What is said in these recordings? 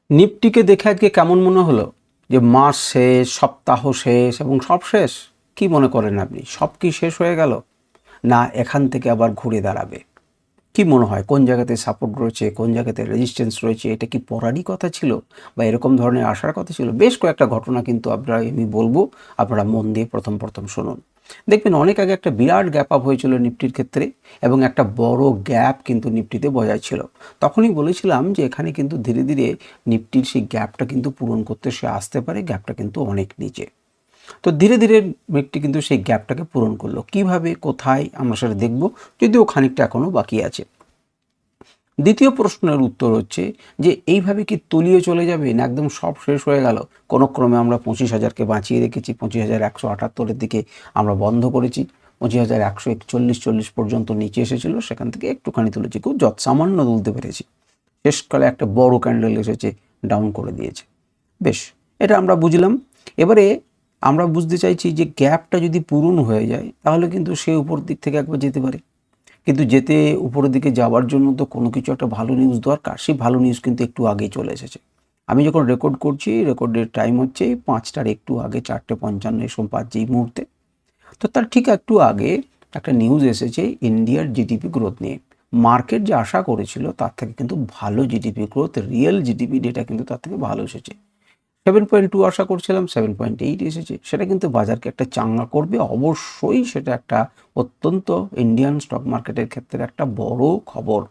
নিফটিকে দেখে আজকে কেমন মনে হলো? যে মাস শেষ, সপ্তাহ শেষ এবং সব শেষ। কি মনে করেন আপনি? সব কি শেষ হয়ে গেল? না এখান থেকে আবার ঘুরে দাঁড়াবে? কি মনে হয় কোন জায়গাতে সাপোর্ট রয়েছে, কোন জায়গাতে রেজিস্ট্যান্স রয়েছে? এটা কি পড়ারই কথা ছিল বা এরকম ধরনের আসার কথা ছিল? বেশ কয়েকটা ঘটনা কিন্তু আমি বলবো, আপনারা মন দিয়ে প্রথম শুনুন। দেখবেন অনেক আগে একটা বিরাট গ্যাপ আপ হয়েছিল নিফটির ক্ষেত্রে এবং একটা বড় গ্যাপ কিন্তু নিফটিতে বজায় ছিল। তখনই বলেছিলাম যে এখানে কিন্তু ধীরে ধীরে নিফটির সেই গ্যাপটা কিন্তু পূরণ করতে সে আসতে পারে, গ্যাপটা কিন্তু অনেক নিচে। তো ধীরে ধীরে নিফটি কিন্তু সেই গ্যাপটাকে পূরণ করলো। কিভাবে, কোথায়, আমরা সেটা দেখব, যদিও খানিকটা এখনও বাকি আছে। দ্বিতীয় প্রশ্নের উত্তর হচ্ছে যে এইভাবে কি তলিয়ে চলে যাবে না একদম সব শেষ হয়ে গেল? কোনো ক্রমে আমরা 25,000কে বাঁচিয়ে রেখেছি, 25,178-এর দিকে আমরা বন্ধ করেছি, 25,141-40 পর্যন্ত নিচে এসেছিল, সেখান থেকে একটুখানি তুলেছি, খুব সামান্য তুলতে পেরেছি। শেষকালে একটা বড় ক্যান্ডেল এসেছে, ডাউন করে দিয়েছে। বেশ, এটা আমরা বুঝলাম। এবারে আমরা বুঝতে চাইছি যে গ্যাপটা যদি পূরণ হয়ে যায় তাহলে কিন্তু সে উপর দিক থেকে একবার যেতে পারে, কিন্তু যেতে উপরের দিকে যাওয়ার জন্য তো কোনো কিছু একটা ভালো নিউজ দরকার। সেই ভালো নিউজ কিন্তু একটু আগেই চলে এসেছে। আমি যখন রেকর্ড করছি, রেকর্ডের টাইম হচ্ছে 5টার একটু আগে, 4:55 এসব বাজছে এই মুহূর্তে। তো তার ঠিক একটু আগে একটা নিউজ এসেছে ইন্ডিয়ার জিডিপি গ্রোথ নিয়ে। মার্কেট যে আশা করেছিল তার থেকে কিন্তু ভালো GDP growth, real GDP data কিন্তু তার থেকে ভালো এসেছে। 7.2 আশা করছিলাম, 7.8 এসেছে। সেটা কিন্তু বাজারকে একটা চাঙ্গা করবে অবশ্যই। সেটা একটা অত্যন্ত ইন্ডিয়ান স্টক মার্কেটের ক্ষেত্রে একটা বড় খবর।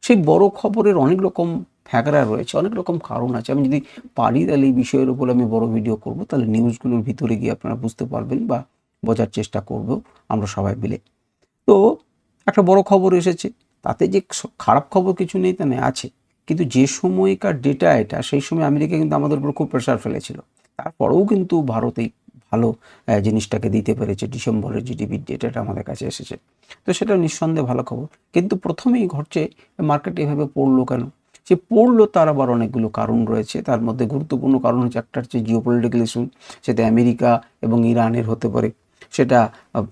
সেই বড় খবরের অনেক রকম ফ্যাক্টর রয়েছে, অনেক রকম কারণ আছে। আমি যদি পারি তাহলে এই বিষয়ের উপর আমি বড় ভিডিও করব, তাহলে নিউজগুলোর ভিতরে গিয়ে আপনারা বুঝতে পারবেন বা বোঝার চেষ্টা করব আমরা সবাই মিলে। তো একটা বড় খবর এসেছে, তাতে যে খারাপ খবর কিছু নেই তা নয়, আছে। কিন্তু যে সময়কার ডেটা এটা, সেই সময় আমেরিকা কিন্তু আমাদের উপর খুব প্রেশার ফেলেছিল। তারপরেও কিন্তু ভারতেই ভালো জিনিসটাকে দিতে পেরেছে। ডিসেম্বরের জিডিপির ডেটাটা আমাদের কাছে এসেছে। তো সেটা নিঃসন্দেহে ভালো খবর। কিন্তু প্রথমেই ঘটছে মার্কেট এভাবে পড়লো কেন? সে পড়লো তার আবার অনেকগুলো কারণ রয়েছে। তার মধ্যে গুরুত্বপূর্ণ কারণ হচ্ছে, একটা হচ্ছে জিওপলিটিক্যাল ইস্যু। সেটা আমেরিকা এবং ইরানের হতে পারে, সেটা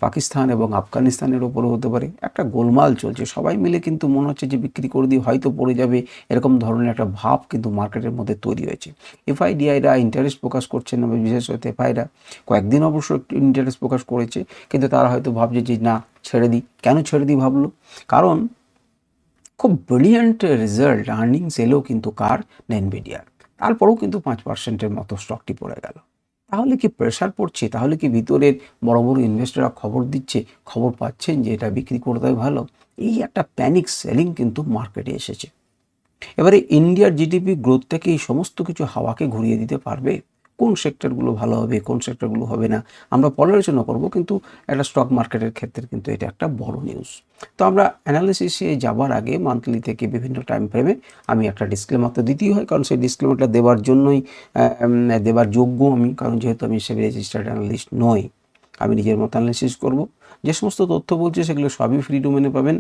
পাকিস্তান এবং আফগানিস্তানের ওপরও হতে পারে। একটা গোলমাল চলছে, সবাই মিলে কিন্তু মনে হচ্ছে যে বিক্রি করে দিয়ে হয়তো পড়ে যাবে, এরকম ধরনের একটা ভাব কিন্তু মার্কেটের মধ্যে তৈরি হয়েছে। এফআইডিআইরা ইন্টারেস্ট প্রকাশ করছেন না, বিশেষত এফআইরা কয়েকদিন অবশ্য একটু ইন্টারেস্ট প্রকাশ করেছে, কিন্তু তারা হয়তো ভাবছে যে না, ছেড়ে দিই। কেন ছেড়ে দিই ভাবলো? কারণ খুব ব্রিলিয়ান্ট রেজাল্ট আর্নিংস এলেও কিন্তু কার? না এনভিডিয়ার। তারপরেও কিন্তু 5%-এর মতো স্টকটি পড়ে গেল। তাহলে কি প্রেশার পড়ছে? তাহলে কি ভিতরের বড় বড় ইনভেস্টররা খবর দিচ্ছে, খবর পাচ্ছেন যে এটা বিক্রি করে দেওয়া ভালো? এই একটা প্যানিক সেলিং কিন্তু মার্কেটে এসেছে। এবারে ইন্ডিয়ার জিডিপি গ্রোথ থেকে এই সমস্ত কিছু হাওয়াকে ঘুরিয়ে দিতে পারবে? কোন সেক্টরগুলো ভালো হবে, কোন সেক্টরগুলো হবে না, আমরা পরে আলোচনা করব। কিন্তু একটা স্টক মার্কেটের ক্ষেত্রে কিন্তু এটা একটা বড় নিউজ। তো আমরা অ্যানালিসিসে যাবার আগে মান্থলি থেকে বিভিন্ন টাইম ফ্রেমে আমি একটা ডিসক্লেমার তো দিতেই হয়, কারণ সেই ডিসক্লেমারটা দেওয়ার জন্যই দেওয়ার যোগ্য আমি, কারণ যেহেতু আমি সেবি রেজিস্টার্ড অ্যানালিস্ট নই। আমি নিজের মতো অ্যানালিসিস করব। যে সমস্ত তথ্য বলছে সেগুলো সবই ফ্রি ডোমেনে পাবেন,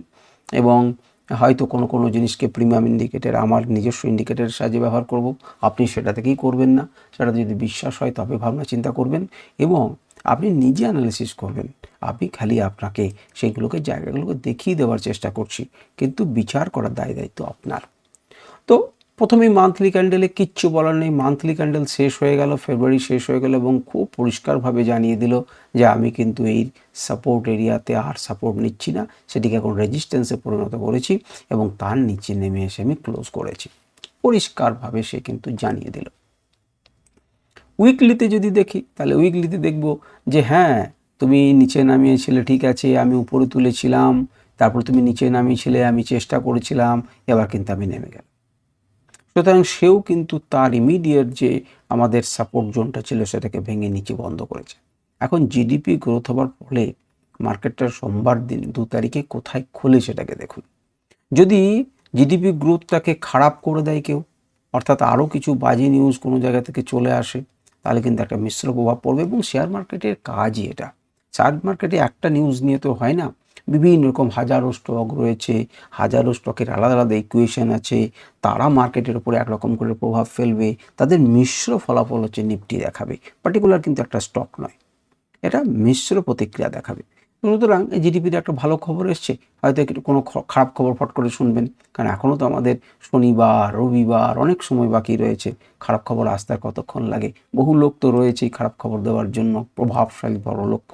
এবং হয়তো কোনো জিনিসকে প্রিমিয়াম ইন্ডিকেটর, আমার নিজস্ব ইন্ডিকেটরের সাহায্যে ব্যবহার করব। আপনি সেটা থেকেই করবেন না। সেটাতে যদি বিশ্বাস হয় তবে ভাবনা চিন্তা করবেন, এবং আপনি নিজে অ্যানালিসিস করবেন। আপনি খালি আপনাকে সেইগুলোকে, জায়গাগুলোকে দেখিয়ে দেওয়ার চেষ্টা করছি, কিন্তু বিচার করার দায়িত্ব আপনার। তো প্রথমেই মান্থলি ক্যান্ডেলে কিচ্ছু বলার নেই। মান্থলি ক্যান্ডেল শেষ হয়ে গেল, ফেব্রুয়ারি শেষ হয়ে গেল, এবং খুব পরিষ্কারভাবে জানিয়ে দিল যে আমি কিন্তু এই সাপোর্ট এরিয়াতে আর সাপোর্ট নিচ্ছি না, সেটিকে এখন রেজিস্ট্যান্সে পরিণত করেছি, এবং তার নিচে নেমে এসে আমি ক্লোজ করেছি। পরিষ্কারভাবে সে কিন্তু জানিয়ে দিল। উইকলিতে যদি দেখি, তাহলে উইকলিতে দেখব যে হ্যাঁ, তুমি নিচে নামিয়েছিলে ঠিক আছে, আমি উপরে তুলেছিলাম, তারপর তুমি নিচে নামিয়েছিলে, আমি চেষ্টা করেছিলাম, এবার কিন্তু আমি নেমে গেলাম। সুতরাং সেও কিন্তু তার ইমিডিয়েট যে আমাদের সাপোর্ট জোনটা ছিল সেটাকে ভেঙে নিচে বন্ধ করেছে। এখন জিডিপি গ্রোথ হবার ফলে মার্কেটটা সোমবার দিন 2 তারিখে কোথায় খোলে সেটাকে দেখুন। যদি জিডিপি গ্রোথটাকে খারাপ করে দেয় কেউ, অর্থাৎ আরও কিছু বাজে নিউজ কোনো জায়গা থেকে চলে আসে, তাহলে কিন্তু একটা মিশ্র প্রভাব পড়বে, এবং শেয়ার মার্কেটের কাজই এটা। শেয়ার মার্কেটে একটা নিউজ নিয়ে তো হয় না, বিভিন্ন রকম হাজারো স্টক রয়েছে, হাজারো স্টকের আলাদা আলাদা ইকুয়েশন আছে, তারা মার্কেটের উপরে একরকম করে প্রভাব ফেলবে, তাদের মিশ্র ফলাফল হচ্ছে নিফটি দেখাবে। পার্টিকুলার কিন্তু একটা স্টক নয়, এটা মিশ্র প্রতিক্রিয়া দেখাবে। সুতরাং এই জিডিপির একটা ভালো খবর এসছে, হয়তো একটু কোনো খারাপ খবর ফট করে শুনবেন, কারণ এখনও তো আমাদের শনিবার রবিবার অনেক সময় বাকি রয়েছে। খারাপ খবর আসতে আর কতক্ষণ লাগে? বহু লোক তো রয়েছেই খারাপ খবর দেওয়ার জন্য, প্রভাবশালী বড় লোক।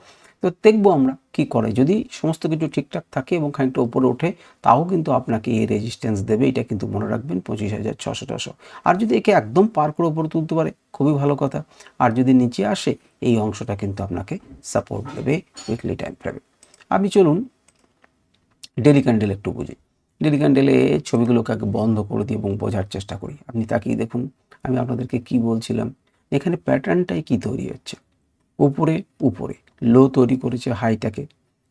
তো দেখবো আমরা কি করে। যদি সমস্ত কিছু ঠিকঠাক থাকে এবং খানিকটা উপরে ওঠে, তাও কিন্তু আপনাকে এই রেজিস্ট্যান্স দেবে, এটা কিন্তু মনে রাখবেন 25,600 আর যদি একে একদম পার করে উপরে তুলতে পারে খুবই ভালো কথা। আর যদি নিচে আসে, এই অংশটা কিন্তু আপনাকে সাপোর্ট দেবে উইকলি টাইম ফ্রেমে। আপনি চলুন ডেলি ক্যান্ডেল একটু বুঝি। ডেলি ক্যান্ডেলে ছবিগুলোকে আগে বন্ধ করে দিই এবং বোঝার চেষ্টা করি। আপনি তাকিয়ে দেখুন, আমি আপনাদেরকে কি বলছিলাম, এখানে প্যাটার্নটাই কি তৈরি হচ্ছে। উপরে উপরে লো তৈরি করেছে হাইটাকে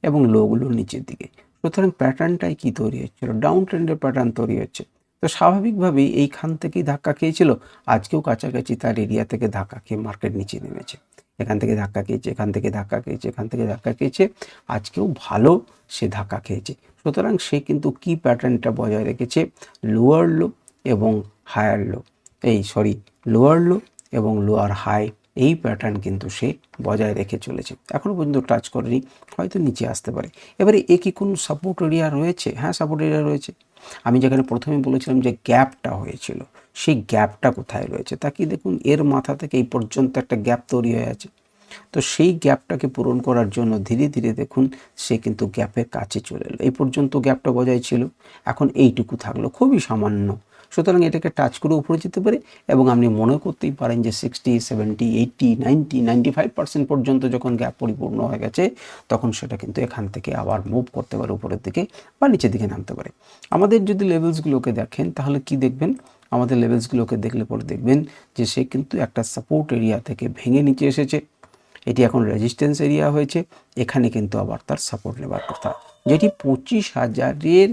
এবং লোগুলো নিচের দিকে। সুতরাং প্যাটার্নটাই কি তৈরি হচ্ছিল, ডাউন ট্রেন্ডের প্যাটার্ন তৈরি হচ্ছে। তো স্বাভাবিকভাবেই এইখান থেকেই ধাক্কা খেয়েছিল, আজকেও কাছাকাছি তার এরিয়া থেকে ধাক্কা খেয়ে মার্কেট নিচে নেমেছে। এখান থেকে ধাক্কা খেয়েছে, এখান থেকে ধাক্কা খেয়েছে, এখান থেকে ধাক্কা খেয়েছে, আজকেও ভালো সে ধাক্কা খেয়েছে। সুতরাং সে কিন্তু কি প্যাটার্নটা বজায় রেখেছে, লোয়ার লো এবং হায়ার লো, লোয়ার লো এবং লোয়ার হাই, এই প্যাটার্ন কিন্তু সে বজায় রেখে চলেছে। এখনও পর্যন্ত টাচ করেনি, হয়তো নিচে আসতে পারে। এবারে এ কি কোনো সাপোর্ট এরিয়া রয়েছে? হ্যাঁ, সাপোর্ট এরিয়া রয়েছে। আমি যেখানে প্রথমে বলেছিলাম যে গ্যাপটা হয়েছিল, সেই গ্যাপটা কোথায় রয়েছে তাকিয়ে দেখুন। এর মাথা থেকে এই পর্যন্ত একটা গ্যাপ তৈরি হয়ে আছে। তো সেই গ্যাপটাকে পূরণ করার জন্য ধীরে ধীরে দেখুন সে কিন্তু গ্যাপের কাছে চলে এলো। এই পর্যন্ত গ্যাপটা বজায় ছিল, এখন এইটুকু থাকলো, খুবই সামান্য। সুতরাং এটাকে টাচ করে উপরে যেতে পারে এবং আপনি মনে করতেই পারেন যে 60, 70, 80, 90, 95% পর্যন্ত যখন গ্যাপ পরিপূর্ণ হয়ে গেছে, তখন সেটা কিন্তু এখান থেকে আবার মুভ করতে পারে উপরের দিকে বা নিচের দিকে নামতে পারে। আমাদের যদি লেভেলসগুলোকে দেখেন তাহলে কি দেখবেন, আমাদের লেভেলসগুলোকে দেখলে পরে দেখবেন যে সে কিন্তু একটা সাপোর্ট এরিয়া থেকে ভেঙে নিচে এসেছে। এটি এখন রেজিস্ট্যান্স এরিয়া হয়েছে, এখানে কিন্তু আবার তার সাপোর্ট নেবার কথা, যেটি 25,000-এর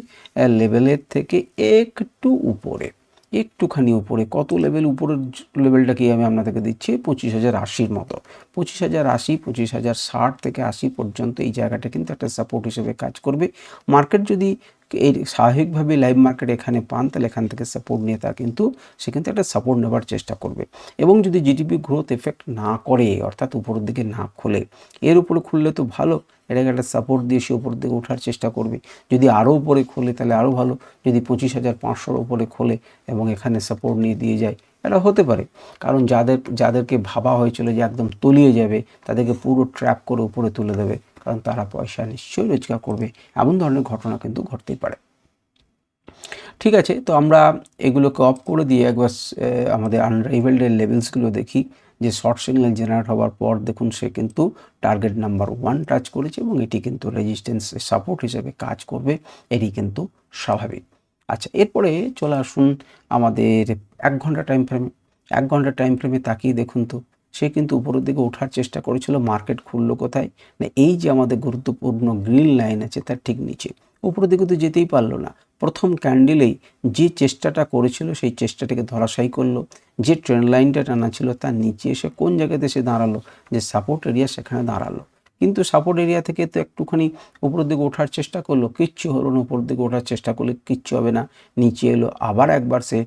লেভেলের থেকে একটু উপরে, একটুখানি উপরে। কত লেভেল উপরের লেভেলটা কি আমি আপনাদেরকে দিচ্ছি, 25,080-র মতো। 25,080, 25,060 থেকে 80 পর্যন্ত এই জায়গাটা কিন্তু একটা সাপোর্ট হিসেবে কাজ করবে। মার্কেট যদি এই স্বাভাবিকভাবে লাইভ মার্কেট এখানে পান, তাহলে এখান থেকে সাপোর্ট নিয়ে সে কিন্তু একটা সাপোর্ট নেবার চেষ্টা করবে। এবং যদি জিডিপি গ্রোথ এফেক্ট না করে, অর্থাৎ উপরের দিকে না খোলে, এর উপরে খুললে তো ভালো, এটাকে একটা সাপোর্ট দিয়ে সে উপরের দিকে ওঠার চেষ্টা করবে। যদি আরও উপরে খোলে তাহলে আরও ভালো, যদি 25,500-র উপরে খোলে এবং এখানে সাপোর্ট নিয়ে দিয়ে যায়, এটা হতে পারে। কারণ যাদেরকে ভাবা হয়েছিল যে একদম তলিয়ে যাবে, তাদেরকে পুরো ট্র্যাপ করে উপরে তুলে দেবে, কারণ তারা পয়সা নিশ্চয়ই রোজগার করবে। এমন ধরনের ঘটনা কিন্তু ঘটতেই পারে। ঠিক আছে, তো আমরা এগুলোকে অফ করে দিয়ে একবার আমাদের আনরাইভেলড লেভেলসগুলো দেখি। যে শর্ট সিগন্যাল জেনারেট হওয়ার পর দেখুন সে কিন্তু টার্গেট নাম্বার 1 টাচ করেছে এবং এটি কিন্তু রেজিস্ট্যান্স সাপোর্ট হিসেবে কাজ করবে, এটি কিন্তু স্বাভাবিক। আচ্ছা, এরপরে চলে আসুন আমাদের 1 ঘন্টা টাইম ফ্রেমে। 1 ঘন্টা টাইম ফ্রেমে তাকিয়ে দেখুন তো, সে কিন্তু উপরের দিকে ওঠার চেষ্টা করেছিল। মার্কেট খুললো কোথায় না, এই যে আমাদের গুরুত্বপূর্ণ গ্রিন লাইন আছে তার ঠিক নিচে। উপরের দিকে তো যেতেই পারলো না। প্রথম ক্যান্ডেলেই যে চেষ্টাটা করেছিল সেই চেষ্টাটাকে ধরাশায়ী করলো। যে ট্রেন্ড লাইনটা টানা ছিল তার নিচে এসে কোন জায়গাতে সে দাঁড়ালো, যে সাপোর্ট এরিয়া, সেখানে দাঁড়ালো। কিন্তু সাপোর্ট এরিয়া থেকে তো একটুখানি উপরের দিকে ওঠার চেষ্টা করলো, কিচ্ছু হলো না। উপর দিকে ওঠার চেষ্টা করলে কিচ্ছু হবে না, নিচে এলো। আবার একবার সে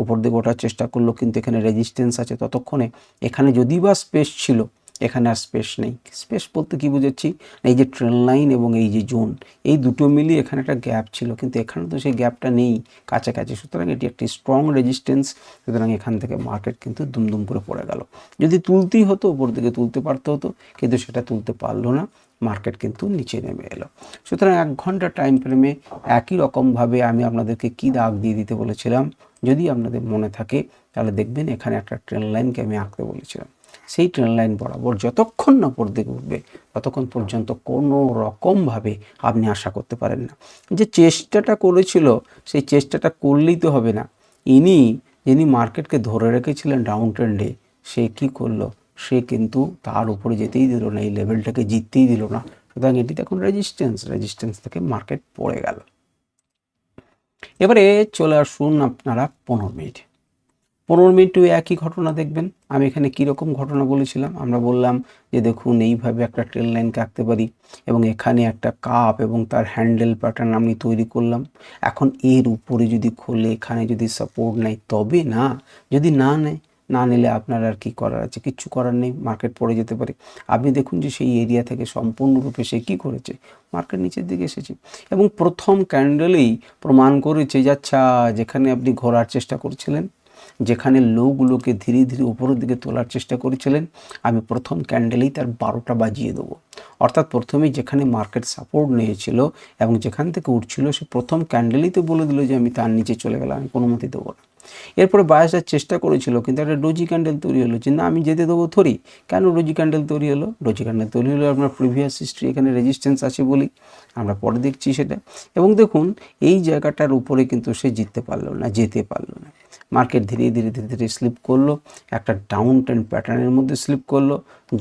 উপর দিকে ওঠার চেষ্টা করলো, কিন্তু এখানে রেজিস্ট্যান্স আছে ততক্ষণে। এখানে যদি বা স্পেস ছিল, এখানে আর স্পেস নেই। স্পেস বলতে কি বুঝাচ্ছি, এই যে ট্রেন লাইন এবং এই যে জোন, এই দুটো মিলিয়ে এখানে একটা গ্যাপ ছিল, কিন্তু এখানে তো সেই গ্যাপটা নেই কাছাকাছি। সুতরাং এটি একটি স্ট্রং রেজিস্ট্যান্স। সুতরাং এখান থেকে মার্কেট কিন্তু দুমদুম করে পড়ে গেল। যদি তুলতেই হতো, উপর দিকে তুলতে পারতে হতো, কিন্তু সেটা তুলতে পারলো না, মার্কেট কিন্তু নিচে নেমে এলো। সুতরাং 1 ঘন্টা টাইম ফ্রেমে একই রকমভাবে আমি আপনাদেরকে কি দাগ দিয়ে দিতে বলেছিলাম, যদি আপনাদের মনে থাকে তাহলে দেখবেন এখানে একটা ট্রেন লাইনকে আমি আঁকতে বলেছিলাম। সেই ট্রেন লাইন বরাবর যতক্ষণ না উপর দিকে উঠবে, ততক্ষণ পর্যন্ত কোনো রকমভাবে আপনি আশা করতে পারেন না। যে চেষ্টাটা করেছিল, সেই চেষ্টাটা করলেই তো হবে না। যিনি মার্কেটকে ধরে রেখেছিলেন ডাউন ট্রেন্ডে, সে কি করলো, সে কিন্তু তার উপরে যেতেই দিল না, এই লেভেলটাকে জিততেই দিল না। সুতরাং এটি এখন রেজিস্ট্যান্স থেকে মার্কেট পড়ে গেল। এবারে চলে আসুন আপনারা 15 মিনিটেও একই ঘটনা দেখবেন। আমি এখানে কীরকম ঘটনা বলেছিলাম, আমরা বললাম যে দেখুন এইভাবে একটা ট্রেন লাইনকে আঁকতে পারি এবং এখানে একটা কাপ এবং তার হ্যান্ডেল প্যাটার্ন আমি তৈরি করলাম। এখন এর উপরে যদি খোলে, এখানে যদি সাপোর্ট নেয় তবে না, যদি না নেয় না নিলে আপনার আর কি করার আছে, কিচ্ছু করার নেই, মার্কেট পড়ে যেতে পারে। আপনি দেখুন যে সেই এরিয়া থেকে সম্পূর্ণরূপে সে কী করেছে, মার্কেট নিচের দিকে এসেছে এবং প্রথম ক্যান্ডেলেই প্রমাণ করেছে যে আচ্ছা, যেখানে আপনি ঘোরার চেষ্টা করছিলেন, যেখানে লোগুলোকে ধীরে ধীরে উপরের দিকে তোলার চেষ্টা করেছিলেন, আমি প্রথম ক্যান্ডেলেই তার 12টা বাজিয়ে দেবো। অর্থাৎ প্রথমেই যেখানে মার্কেট সাপোর্ট নিয়েছিল এবং যেখান থেকে উঠছিল, সে প্রথম ক্যান্ডেলেই তো বলে দিল যে আমি তার নিচে চলে গেলাম, আমি কোনো মতেই দেবো না। এরপরে বায়াসের চেষ্টা করেছিল, কিন্তু একটা ডোজি ক্যান্ডেল তৈরি হলো যে না আমি যেতে দেবো থরি। কেন ডোজি ক্যান্ডেল তৈরি হলো? ডোজি ক্যান্ডেল তৈরি হলো আপনার প্রিভিয়াস হিস্ট্রি, এখানে রেজিস্ট্যান্স আছে বলি, আমরা পরে দেখছি সেটা। এবং দেখুন এই জায়গাটার উপরে কিন্তু সে জিততে পারলো না, যেতে পারলো না। মার্কেট ধীরে ধীরে ধীরে ধীরে স্লিপ করলো, একটা ডাউন ট্রেন্ড প্যাটার্নের মধ্যে স্লিপ করলো।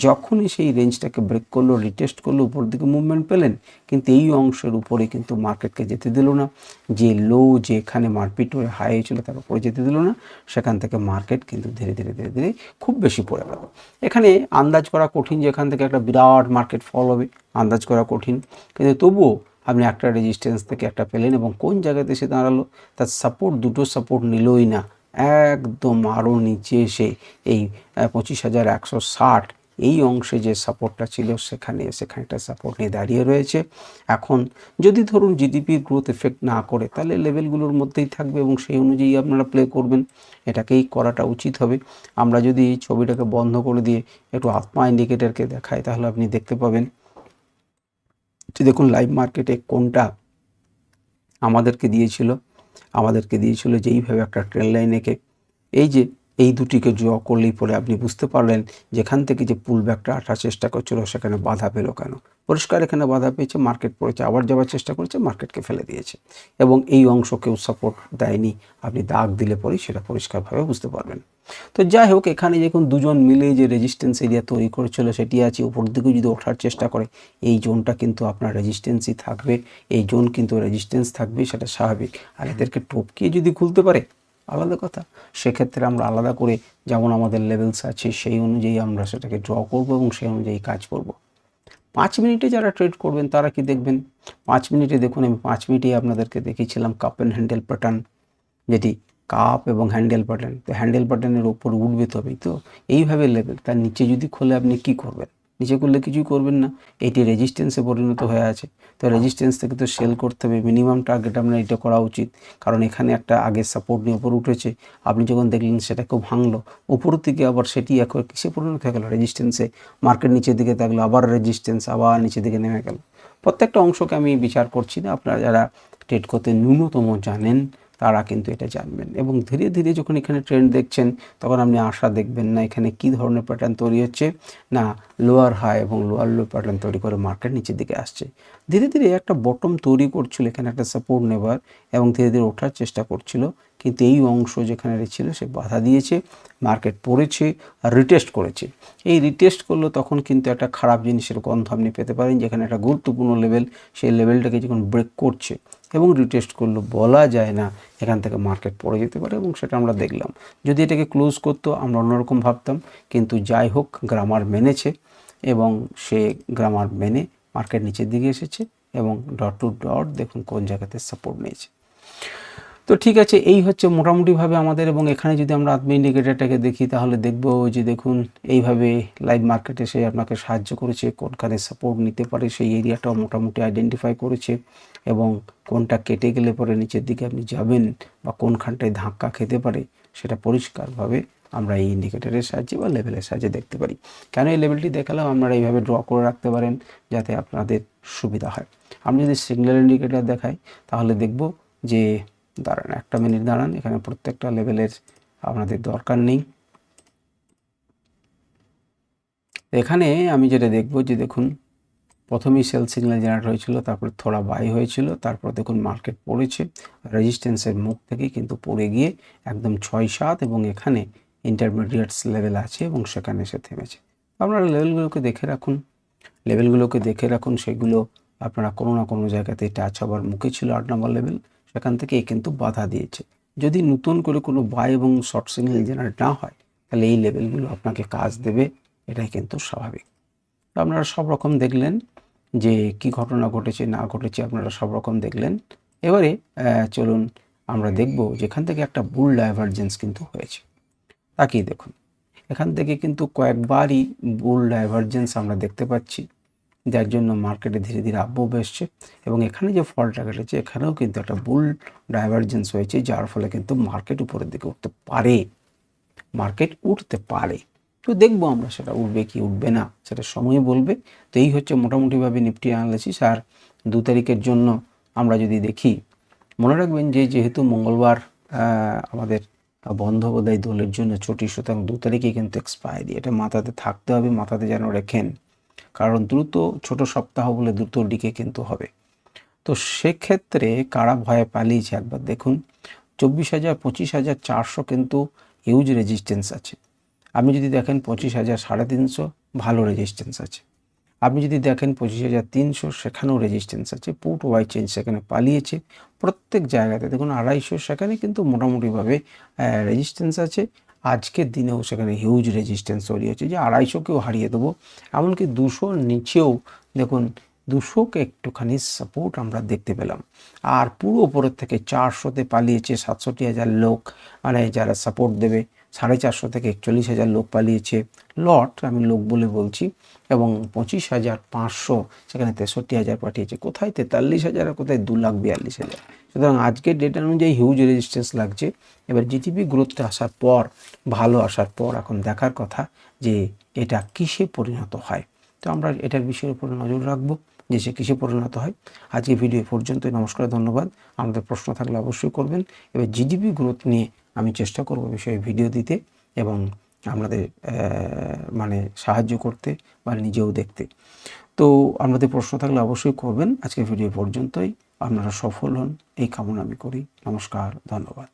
যখনই সেই রেঞ্জটাকে ব্রেক করলো, রিটেস্ট করলো, উপর দিকে মুভমেন্ট পেলেন, কিন্তু এই অংশের উপরে কিন্তু মার্কেটকে যেতে দিল না। যে লো যেখানে মারপিট হয়ে হাই হয়েছিল তার উপরে যেতে দিল না, সেখান থেকে মার্কেট কিন্তু ধীরে ধীরে ধীরে ধীরে খুব বেশি পড়ে গেল। এখানে আন্দাজ করা কঠিন যে এখান থেকে একটা বিরাট মার্কেট ফল হবে, আন্দাজ করা কঠিন, কিন্তু তবুও আপনি একটা রেজিস্ট্যান্স থেকে একটা পেলেন এবং কোন জায়গাতে এসে দাঁড়ালো, তার সাপোর্ট, দুটো সাপোর্ট নিলই না, একদম আরও নিচে এসে এই 25,160 এই অংশে যে সাপোর্টটা ছিল সেখানে একটা সাপোর্ট নিয়ে দাঁড়িয়ে রয়েছে। এখন যদি ধরুন জিডিপির গ্রোথ এফেক্ট না করে, তাহলে লেভেলগুলোর মধ্যেই থাকবে এবং সেই অনুযায়ী আপনারা প্লে করবেন, এটাকেই করাটা উচিত হবে। আমরা যদি ছবিটাকে বন্ধ করে দিয়ে একটু আত্মা ইন্ডিকেটরকে দেখাই, তাহলে আপনি দেখতে পাবেন যে দেখুন লাইভ মার্কেটে কোনটা আমাদেরকে দিয়েছিল যে এইভাবে একটা ট্রেন লাইন এঁকে, এই যে এই দুটিকে ড্র করলেই পরে আপনি বুঝতে পারলেন যেখান থেকে যে পুল ব্যাকটা আসার চেষ্টা করছিল সেখানে বাধা পেল কেন। পরিষ্কার এখানে বাধা পেয়েছে, মার্কেট পড়েছে, আবার যাওয়ার চেষ্টা করেছে, মার্কেটকে ফেলে দিয়েছে এবং এই অংশ কেউ সাপোর্ট দেয়নি। আপনি দাগ দিলে পরেই সেটা পরিষ্কারভাবে বুঝতে পারবেন। তো যাই হোক, এখানে যখন দুজন মিলে যে রেজিস্ট্যান্স এরিয়া তৈরি করেছিল সেটি আছে, উপর দিকে যদি ওঠার চেষ্টা করে, এই জোনটা কিন্তু আপনার রেজিস্ট্যান্সই থাকবে, এই জোন কিন্তু রেজিস্ট্যান্স থাকবে, সেটা স্বাভাবিক। আর এদেরকে টপকিয়ে যদি খুলতে পারে আলাদা কথা, সেক্ষেত্রে আমরা আলাদা করে যেমন আমাদের লেভেলস আছে সেই অনুযায়ী আমরা সেটাকে ড্র করব এবং সেই অনুযায়ী কাজ করব। 5 মিনিটে যারা ট্রেড করবেন তারা কি দেখবেন, 5 মিনিটে দেখুন, আমি 5 মিনিটেই আপনাদেরকে দেখিয়েছিলাম কাপ অ্যান্ড হ্যান্ডেল প্যাটার্ন, যেটি কাপ এবং হ্যান্ডেল প্যাটার্ন। তো হ্যান্ডেল প্যাটার্নের ওপর উঠবে তবেই তো, এইভাবে লেভেল, তার নিচে যদি খোলে আপনি কি করবেন? নিচে করলে কিছুই করবেন না, এটি রেজিস্ট্যান্সে পরিণত হয়ে আছে। তো রেজিস্ট্যান্স থেকে তো সেল করতে হবে, মিনিমাম টার্গেট আপনার এটা করা উচিত, কারণ এখানে একটা আগে সাপোর্ট নিয়ে ওপর উঠেছে, আপনি যখন দেখলেন সেটাকেও ভাঙলো, উপরের দিকে আবার সেটি এখন কিসে পরিণত হয়ে গেল? রেজিস্ট্যান্সে। মার্কেট নিচের দিকে থাকলো, আবার রেজিস্ট্যান্স, আবার নিচের দিকে নেমে গেল। প্রত্যেকটা অংশকে আমি বিচার করছি না, আপনারা যারা ট্রেড করতে ন্যূনতম জানেন তারা কিন্তু এটা জানবেন। এবং ধীরে ধীরে যখন এখানে ট্রেন্ড দেখছেন, তখন আপনি আশা দেখবেন না এখানে কি ধরনের প্যাটার্ন তৈরি হচ্ছে, না লোয়ার হাই এবং লোয়ার লো প্যাটার্ন তৈরি করে মার্কেট নিচের দিকে আসছে। ধীরে ধীরে একটা বটম তৈরি করছিল, এখানে একটা সাপোর্ট নেবার এবং ধীরে ধীরে ওঠার চেষ্টা করছিল, কিন্তু এই অংশ যেখানে ছিল সে বাধা দিয়েছে, মার্কেট পড়েছে, রিটেস্ট করেছে। এই রিটেস্ট করলো তখন কিন্তু একটা খারাপ জিনিসের গন্ধ আপনি পেতে পারেন, যেখানে একটা গুরুত্বপূর্ণ লেভেল, সেই লেভেলটাকে যখন ব্রেক করছে এবং রিটেস্ট করলো, বলা যায় না এখান থেকে মার্কেট পড়ে যেতে পারে, এবং সেটা আমরা দেখলাম। যদি এটাকে ক্লোজ করতো আমরা অন্যরকম ভাবতাম, কিন্তু যাই হোক গ্রামার মেনেছে এবং সে গ্রামার মেনে মার্কেট নিচের দিকে এসেছে এবং ডট টু ডট দেখুন কোন জায়গাতে সাপোর্ট নিয়েছে। তো ঠিক আছে, এই হচ্ছে মোটামুটিভাবে আমাদের। এবং এখানে যদি আমরা আত্ম ইন্ডিকেটারটাকে দেখি তাহলে দেখব যে দেখুন এইভাবে লাইভ মার্কেটে সে আপনাকে সাহায্য করেছে, কোনখানে সাপোর্ট নিতে পারে সেই এরিয়াটাও মোটামুটি আইডেন্টিফাই করেছে, এবং কোনটা কেটে গেলে পরে নিচের দিকে আপনি যাবেন বা কোনখানটায় ধাক্কা খেতে পারে সেটা পরিষ্কারভাবে আমরা এই ইন্ডিকেটারের সাহায্যে বা লেভেলের সাহায্যে দেখতে পারি। কেন এই লেভেলটি দেখালাম, আপনারা এইভাবে ড্র করে রাখতে পারেন যাতে আপনাদের সুবিধা হয়। আমি যদি সিগন্যাল ইন্ডিকেটার দেখাই তাহলে দেখব যে, দাঁড়ান 1 মিনিট দাঁড়ান, এখানে প্রত্যেকটা লেভেলের আপনাদের দরকার নেই। এখানে আমি যেটা দেখব যে দেখুন প্রথমেই সেল সিগন্যাল জেনারেট হয়েছিল, তারপর থোড়া বাই হয়েছিল, তারপর দেখুন মার্কেট পড়েছে রেজিস্ট্যান্সের মুখ থেকে, কিন্তু পড়ে গিয়ে একদম 6-7 এবং এখানে ইন্টারমিডিয়েটস লেভেল আছে এবং সেখানে এসে থেমেছে। আপনারা লেভেলগুলোকে দেখে রাখুন, সেগুলো আপনারা কোনো না কোনো জায়গাতে টাচ হবার মুখে ছিল। 8 নম্বর লেভেল, সেখান থেকে কিন্তু বাধা দিয়েছে। যদি নতুন করে কোনো বাই এবং শর্ট সিগন্যাল জেনারেট না হয় তাহলে এই লেভেলগুলো আপনাকে কাজ দেবে, এটাই কিন্তু স্বাভাবিক। আপনারা সব রকম দেখলেন যে কি ঘটনা ঘটেছে না ঘটেছে, আপনারা সব রকম দেখলেন। এবারে চলুন আমরা দেখব যেখান থেকে একটা বুল ডাইভারজেন্স কিন্তু হয়েছে। তাকিয়ে দেখুন, এখান থেকে কিন্তু কয়েকবারই বুল ডাইভারজেন্স আমরা দেখতে পাচ্ছি, যার জন্য মার্কেটে ধীরে ধীরে আবহাওয়া এসছে। এবং এখানে যে ফলটা কেটেছে এখানেও কিন্তু একটা বুল ডাইভারজেন্স হয়েছে, যার ফলে কিন্তু মার্কেট উপরের দিকে উঠতে পারে, মার্কেট উঠতে পারে। তো দেখবো আমরা সেটা উঠবে কি উঠবে না, সেটা সময় বলবে। তো এই হচ্ছে মোটামুটিভাবে নিফটি অ্যানালিসিস। আর 2 তারিখের জন্য আমরা যদি দেখি, মনে রাখবেন যে যেহেতু মঙ্গলবার আমাদের বন্ধ বোধহয় দোলের জন্য ছুটি, সুতরাং 2 তারিখে কিন্তু এক্সপায়ারি, এটা মাথাতে থাকতে হবে, মাথাতে যেন রেখেন, কারণ দ্রুত ছোট সপ্তাহ বলে দ্রুত দিকে কিন্তু হবে। তো সেক্ষেত্রে কারা ভয়ে পালিয়েছে একবার দেখুন, 24,000 25,400 কিন্তু হিউজ রেজিস্ট্যান্স আছে। আপনি যদি দেখেন 25,000 350 ভালো রেজিস্ট্যান্স আছে। আপনি যদি দেখেন 25,300 সেখানেও রেজিস্ট্যান্স আছে। পুট ওয়াই চেঞ্জ সেখানে পালিয়েছে প্রত্যেক জায়গাতে। দেখুন 250 সেখানে কিন্তু মোটামুটিভাবে রেজিস্ট্যান্স আছে। আজকের দিনেও সেখানে হিউজ রেজিস্ট্যান্স তৈরি হচ্ছে, যে 250কেও হারিয়ে দেবো। এমনকি 200 নিচেও দেখুন 200কে একটুখানি সাপোর্ট আমরা দেখতে পেলাম। আর পুরো ওপরের থেকে 400তে পালিয়েছে 67,000 লোক, মানে যারা সাপোর্ট দেবে। 450 থেকে 41,000 লোক পালিয়েছে, লট আমি লোক বলে বলছি। এবং 25,500 সেখানে 63,000 পাঠিয়েছে। কোথায় 43,000 আর কোথায় 2,42,000। সুতরাং আজকের ডেটা অনুযায়ী হিউজ রেজিস্ট্যান্স লাগছে। এবার জিডিপি গ্রোথটা আসার পর, ভালো আসার পর এখন দেখার কথা যে এটা কিসে পরিণত হয়। তো আমরা এটার বিষয়ের উপরে নজর রাখবো যে সে কিসে পরিণত হয়। আজকে ভিডিও পর্যন্তই। নমস্কার, ধন্যবাদ। আমাদের প্রশ্ন থাকলে অবশ্যই করবেন। এবার জিডিপি গ্রোথ নিয়ে আমি চেষ্টা করব বিষয়ে ভিডিও দিতে এবং আপনাদের মানে সাহায্য করতে বা নিজেও দেখতে। তো আপনাদের প্রশ্ন থাকলে অবশ্যই করবেন। আজকে ভিডিও পর্যন্তই। আপনারা সফল হন এই কামনা আমি করি। নমস্কার, ধন্যবাদ।